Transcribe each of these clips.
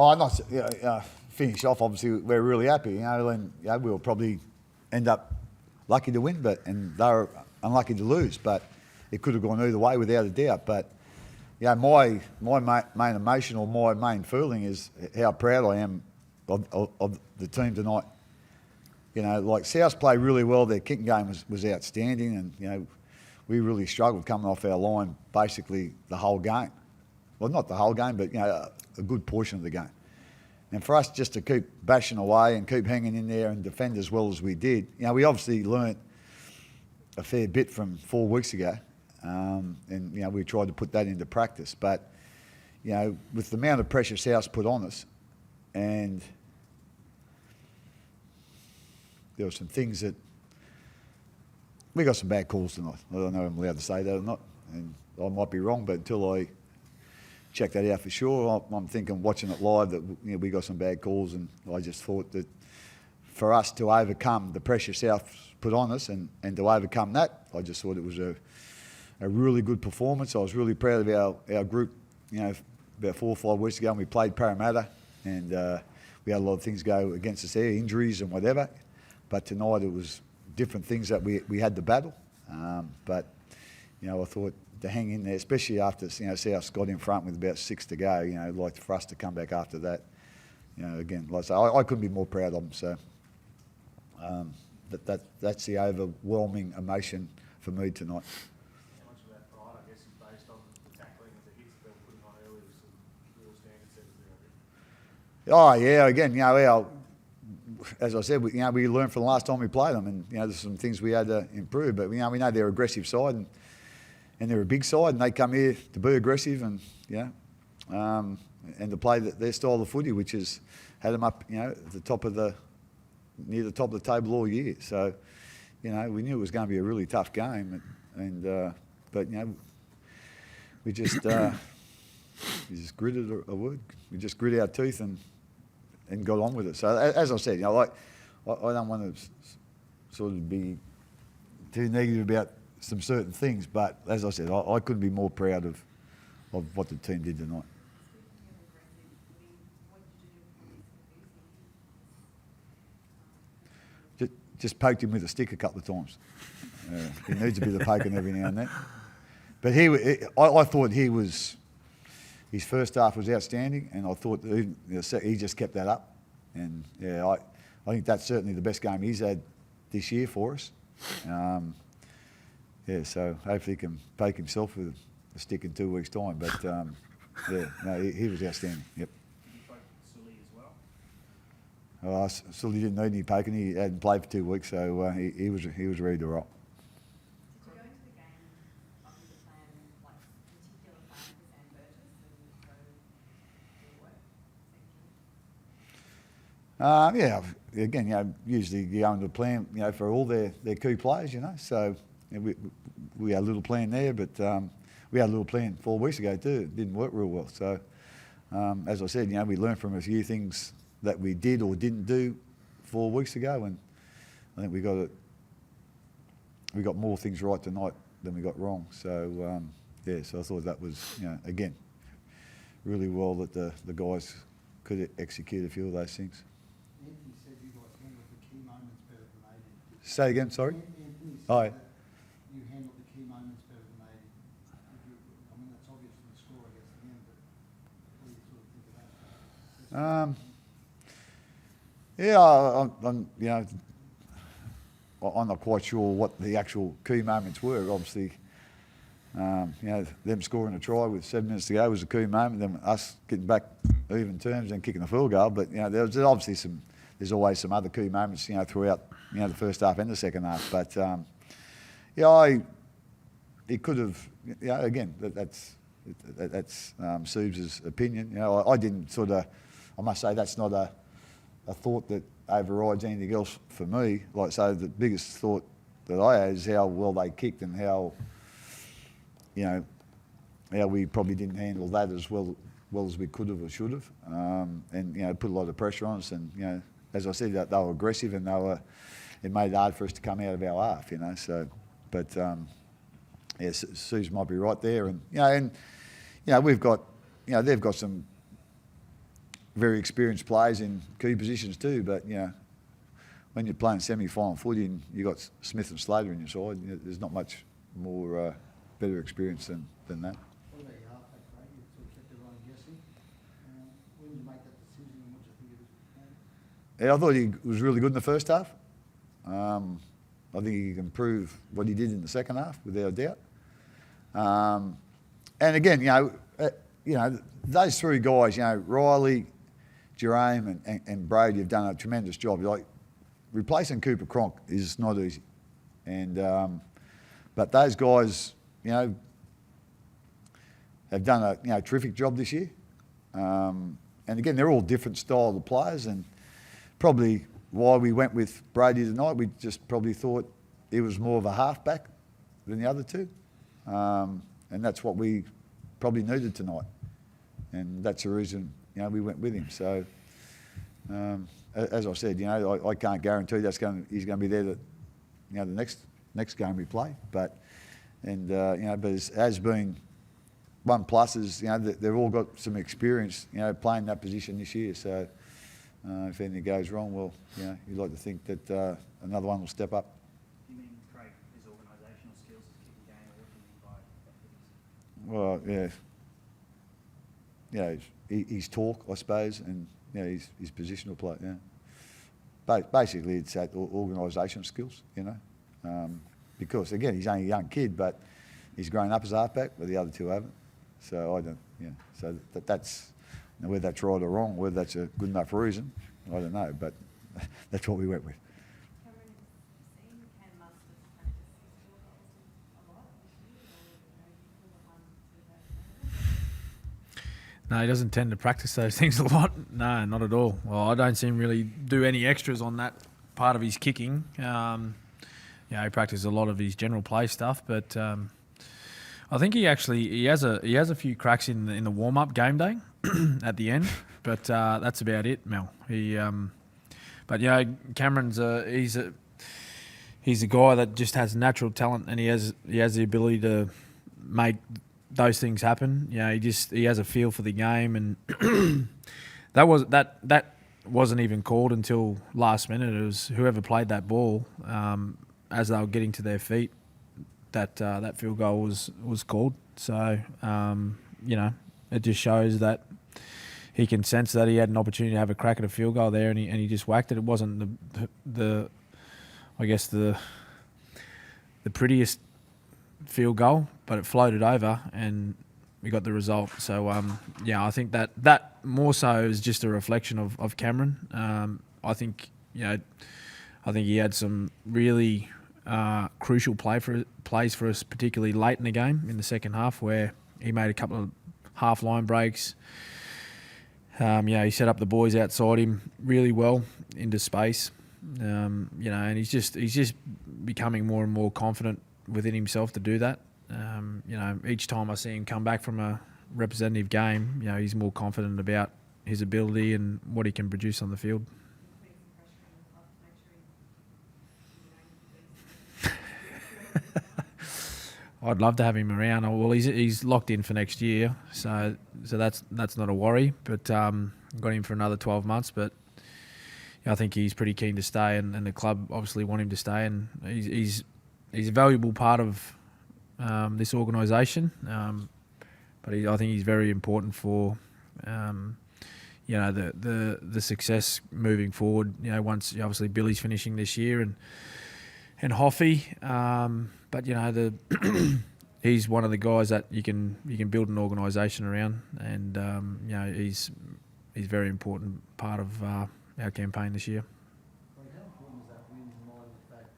Oh, not finish off. Obviously, we're really happy, and we'll probably end up lucky to win, and they were unlucky to lose. But it could have gone either way, without a doubt. But my main emotion or my main feeling is how proud I am of the team tonight. Like South played really well. Their kicking game was outstanding, and we really struggled coming off our line basically the whole game. Well, not the whole game, but a good portion of the game. And for us just to keep bashing away and keep hanging in there and defend as well as we did, we obviously learnt a fair bit from 4 weeks ago, and we tried to put that into practice. But with the amount of pressure South put on us, and there were some things that we got some bad calls tonight. I don't know if I'm allowed to say that or not, and I might be wrong, but until I check that out for sure, I'm thinking, watching it live, that we got some bad calls, and I just thought that for us to overcome the pressure South put on us and to overcome that, I just thought it was a really good performance. I was really proud of our group. About 4 or 5 weeks ago, and we played Parramatta, and we had a lot of things go against us there, injuries and whatever. But tonight it was different things that we had to battle. But I thought to hang in there, especially after South got in front with about 6 to go. Like for us to come back after that. Again, like I say, I couldn't be more proud of them. So that's the overwhelming emotion for me tonight. How much of that pride, I guess, is based on the tackling and the hits that they were putting on earlier, some real standard setters there, I think? Oh yeah, again, as I said, we learned from the last time we played them, and there's some things we had to improve. But we know they're an aggressive side, and they're a big side, and they come here to be aggressive, and and to play their style of footy, which has had them up, at the top of near the top of the table all year. So, we knew it was going to be a really tough game, but we just gritted a word. We just grit our teeth and got on with it. So as I said, I don't want to sort of be too negative about some certain things, but as I said, I couldn't be more proud of what the team did tonight. Just poked him with a stick a couple of times. He needs a bit of poking every now and then. But I thought his first half was outstanding, and I thought he just kept that up. And I think that's certainly the best game he's had this year for us. So hopefully he can poke himself with a stick in 2 weeks' time. But he was outstanding. Yep. You spoke Sully as well. Sully didn't need any poking. He hadn't played for 2 weeks, so he was ready to rock. Again, usually you go into a plan, for all their key players, So we had a little plan there, but we had a little plan 4 weeks ago too. It didn't work real well. So as I said, we learned from a few things that we did or didn't do 4 weeks ago, and I think we got more things right tonight than we got wrong. So so I thought that was again really well that the guys could execute a few of those things. Anthony said you guys handled the key moments better than they did. Say again, sorry? Anthony said that you handled the key moments better than they did. I mean, that's obvious from the score against them, but what do you sort of think of that? I'm not quite sure what the actual key moments were. Obviously, them scoring a try with 7 minutes to go was a key moment. Then us getting back even terms and kicking a field goal. But there's obviously there's always some other key moments throughout the first half and the second half. But he could have. Again, that's Subes' opinion. I didn't sort of. I must say that's not a thought that overrides anything else for me. Like, so the biggest thought that I had is how well they kicked and how we probably didn't handle that as well as we could have or should have, and put a lot of pressure on us. And as I said, they were aggressive, and it made it hard for us to come out of our half. So, but Suze might be right there, and we've got they've got some very experienced players in key positions too. But you know, when you're playing semi-final footy and you got Smith and Slater in your side, you know, there's not much more better experience than that. What about your halfback, Craig? You sort of kept everyone guessing. When did you make that decision and what do you think of his game? Yeah, I thought he was really good in the first half. I think he can improve what he did in the second half, without a doubt. And again, you know, those three guys, you know, Riley, Jerome and Brady have done a tremendous job. Like, replacing Cooper Cronk is not easy. And but those guys, you know, have done a terrific job this year. And again, they're all different style of players, and probably why we went with Brady tonight, we just probably thought he was more of a halfback than the other two. And that's what we probably needed tonight. And that's the reason, you know, we went with him. So, as I said, you know, I can't guarantee he's going to be there, you know, the next game we play. But, you know, but as being one plus is, you know, they've all got some experience, you know, playing that position this year. So, if anything goes wrong, well, you know, you'd like to think that another one will step up. Do you mean, Craig, his organisational skills as a kicking game, or what do you mean by that? Well, yeah, his talk, I suppose, and you know, his positional play. Yeah, but basically, it's that organisation skills, you know, because again, he's only a young kid, but he's grown up as a halfback, but the other two haven't. So I don't, yeah. So that's, you know, whether that's right or wrong, whether that's a good enough reason, I don't know, but that's what we went with. Cameron, have you seen Cam Mustard practice his field goals a lot this year, or you still the one to that? No, he doesn't tend to practice those things a lot. No, not at all. Well, I don't see him really do any extras on that part of his kicking. Yeah, he practices a lot of his general play stuff, but I think he has a few cracks in the warm up game day at the end, but that's about it, Mel. But you know, Cameron's he's a guy that just has natural talent, and he has the ability to make those things happen. You know, he has a feel for the game, and that wasn't even called until last minute. It was whoever played that ball as they were getting to their feet. That field goal was called. So you know, it just shows that he can sense that he had an opportunity to have a crack at a field goal there, and he just whacked it. It wasn't the I guess the prettiest field goal, but it floated over and we got the result. So yeah, I think that more so is just a reflection of Cameron. I think, you know, he had some really crucial plays for us, particularly late in the game in the second half, where he made a couple of half line breaks. Yeah, he set up the boys outside him really well into space. You know, and he's just becoming more and more confident within himself to do that. You know, each time I see him come back from a representative game, you know, he's more confident about his ability and what he can produce on the field. I'd love to have him around. Well, he's locked in for next year, so that's not a worry. But got him for another 12 months. But I think he's pretty keen to stay, and the club obviously want him to stay. And he's a valuable part of this organisation. But I think he's very important for you know, the success moving forward. You know, once obviously Billy's finishing this year and Hoffy. But you know, he's one of the guys that you can build an organisation around, and you know, he's a very important part of our campaign this year. Like, how important is that win in light of the fact,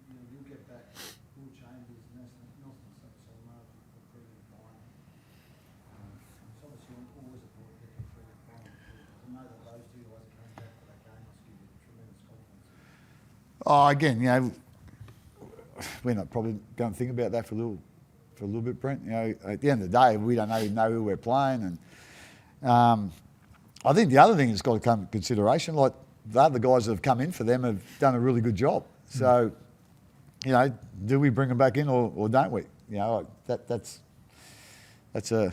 you know, you'll get back Will Chambers, Nelson Solomon for previous final. It's obviously always important to get to previous final. To know that those two guys are coming back for that game must give you tremendous confidence. Oh, again, you know, we're not probably going to think about that for a little bit, Brent. You know, at the end of the day, we don't even know who we're playing, and I think the other thing that's got to come into consideration, like the other guys that have come in for them have done a really good job. So, you know, do we bring them back in or don't we? You know, that's That's a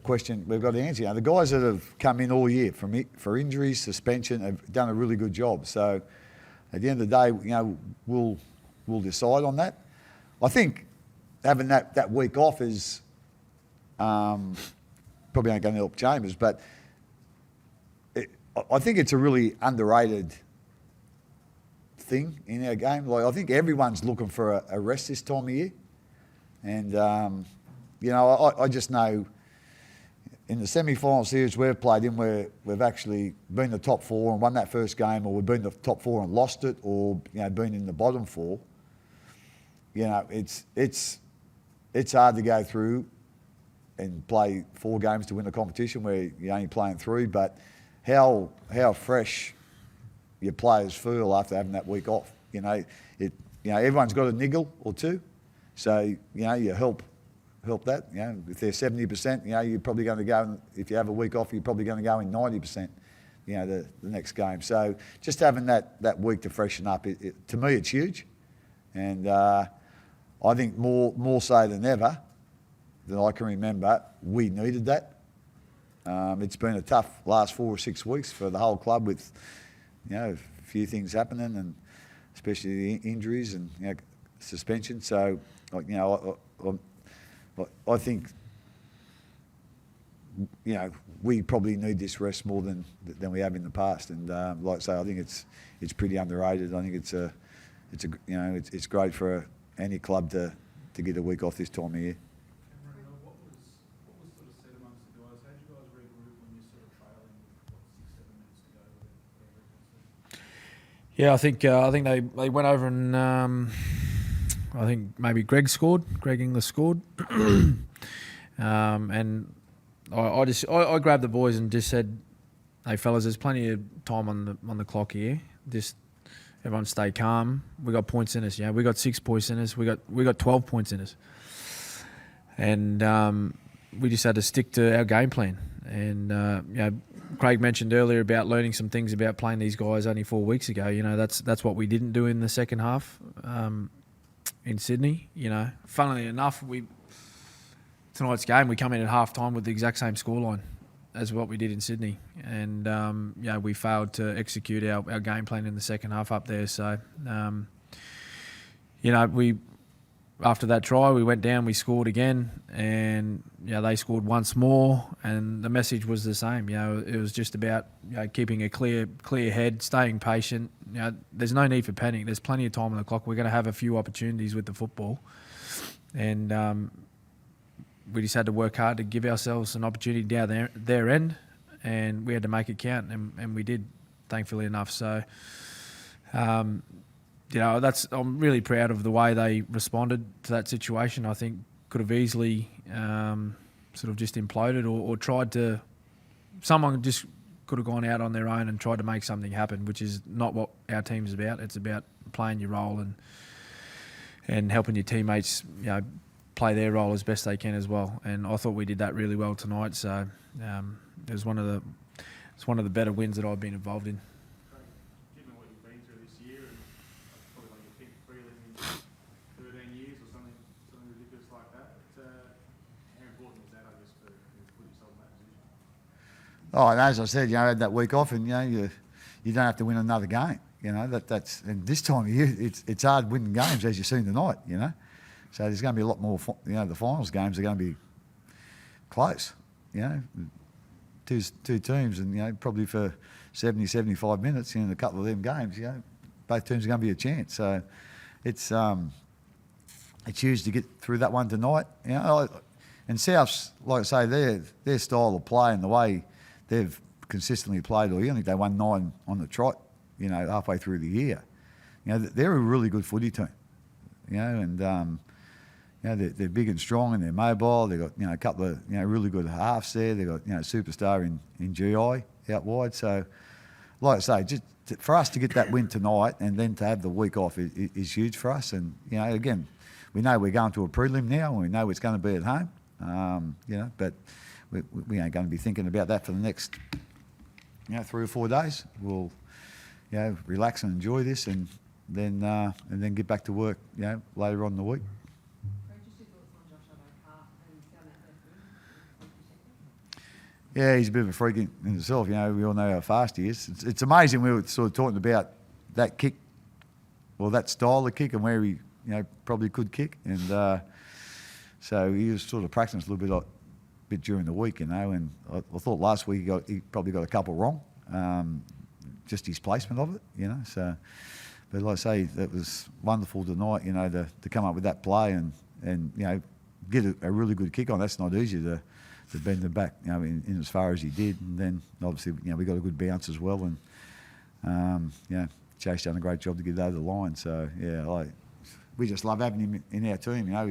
question we've got to answer. You know, the guys that have come in all year for injuries, suspension, have done a really good job. So at the end of the day, you know, we'll decide on that. I think having that week off is probably ain't going to help Chambers, but I think it's a really underrated thing in our game. Like, I think everyone's looking for a rest this time of year, and you know, I just know in the semi-final series we've played in, where we've actually been the top four and won that first game, or we've been the top four and lost it, or you know, been in the bottom four. You know, it's hard to go through and play 4 games to win a competition where you're only playing 3, but how fresh your players feel after having that week off. You know, everyone's got a niggle or two, so you know, you help that. You know, if they're 70%, you know, you're probably going to go. If you have a week off, you're probably going to go in 90%. You know, the next game. So just having that week to freshen up, to me, it's huge, and I think more so than ever than I can remember, we needed that. It's been a tough last 4 or 6 weeks for the whole club, with you know, a few things happening, and especially the injuries and you know, suspension. So you know, I think you know, we probably need this rest more than we have in the past. And like I say, I think it's pretty underrated. I think it's you know, it's great for any club to get a week off this time of year. What was sort of said amongst the guys? How did you guys regroup when you're sort of trailing with 6-7 minutes to go? Yeah, I think they went over and I think maybe Greg Inglis scored, and I grabbed the boys and just said, "Hey fellas, there's plenty of time on the clock here. Just everyone stay calm. We got points in us. Yeah, we got 6 points in us. We got 12 points in us, and we just had to stick to our game plan. And you know, Craig mentioned earlier about learning some things about playing these guys only 4 weeks ago. You know, that's what we didn't do in the second half in Sydney. You know, funnily enough, tonight's game we come in at half time with the exact same scoreline as what we did in Sydney, and you know, we failed to execute our game plan in the second half up there. So you know, after that try, we went down, we scored again, and yeah, they scored once more, and the message was the same. You know, it was just about, you know, keeping a clear head, staying patient. You know, there's no need for panic. There's plenty of time on the clock. We're going to have a few opportunities with the football, and we just had to work hard to give ourselves an opportunity down their end, and we had to make it count, and we did, thankfully enough. So. You know, I'm really proud of the way they responded to that situation. I think could have easily sort of just imploded or tried to. Someone just could have gone out on their own and tried to make something happen, which is not what our team's about. It's about playing your role and helping your teammates, you know, play their role as best they can as well. And I thought we did that really well tonight. So it was one of the better wins that I've been involved in. Given what you've been through this year, and probably like your 10th prelim in 13 years or something ridiculous like that, how important is that, I guess, to put yourself in that position? Oh, and as I said, you know, I had that week off, and you know, you don't have to win another game. You know, that's and this time of year it's hard winning games, as you've seen tonight. You know, so there's going to be a lot more. You know, the finals games are going to be close. You know, two teams, and you know, probably for 70, 75 minutes in a couple of them games, you know, both teams are going to be a chance. So it's huge to get through that one tonight. You know, and Souths, like I say, their style of play and the way they've consistently played all year. I think they won 9 on the trot, you know, halfway through the year. You know, they're a really good footy team. You know, and you know, they're big and strong and they're mobile. They've got, you know, a couple of, you know, really good halves there. They've got, you know, superstar in GI out wide. So, like I say, just for us to get that win tonight and then to have the week off is huge for us. And, you know, again, we know we're going to a prelim now and we know it's going to be at home, you know, but we ain't going to be thinking about that for the next, you know, 3 or 4 days. We'll, you know, relax and enjoy this and then get back to work, you know, later on in the week. Craig, just your thoughts on Josh Park and down that left wing? Yeah, he's a bit of a freak in himself. You know, we all know how fast he is. It's amazing. We were sort of talking about that kick, or that style of kick, and where he, you know, probably could kick. And so he was sort of practicing a little bit during the week, you know. And I thought last week he probably got a couple wrong, just his placement of it, you know. So, but like I say, that was wonderful tonight, you know, to come up with that play and you know, get a really good kick on. That's not easy to bend them back, you know, in as far as he did. And then obviously, you know, we got a good bounce as well. And you know, Chase done a great job to get it over the line. So yeah, we just love having him in our team. You know,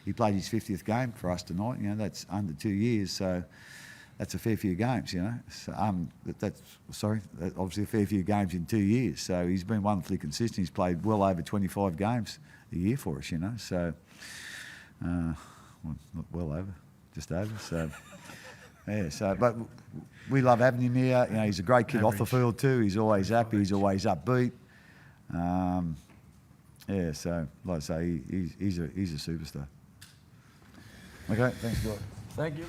he played his 50th game for us tonight. You know, that's under 2 years, so that's a fair few games. You know, so, that's obviously a fair few games in 2 years. So he's been wonderfully consistent. He's played well over 25 games a year for us. You know, so well, not well over. Just over, so yeah. So, but we love having him here. You know, he's a great kid off the field too. He's always happy. He's always upbeat. Yeah. So, like I say, he's a superstar. Okay. Thanks, guys. Thank you.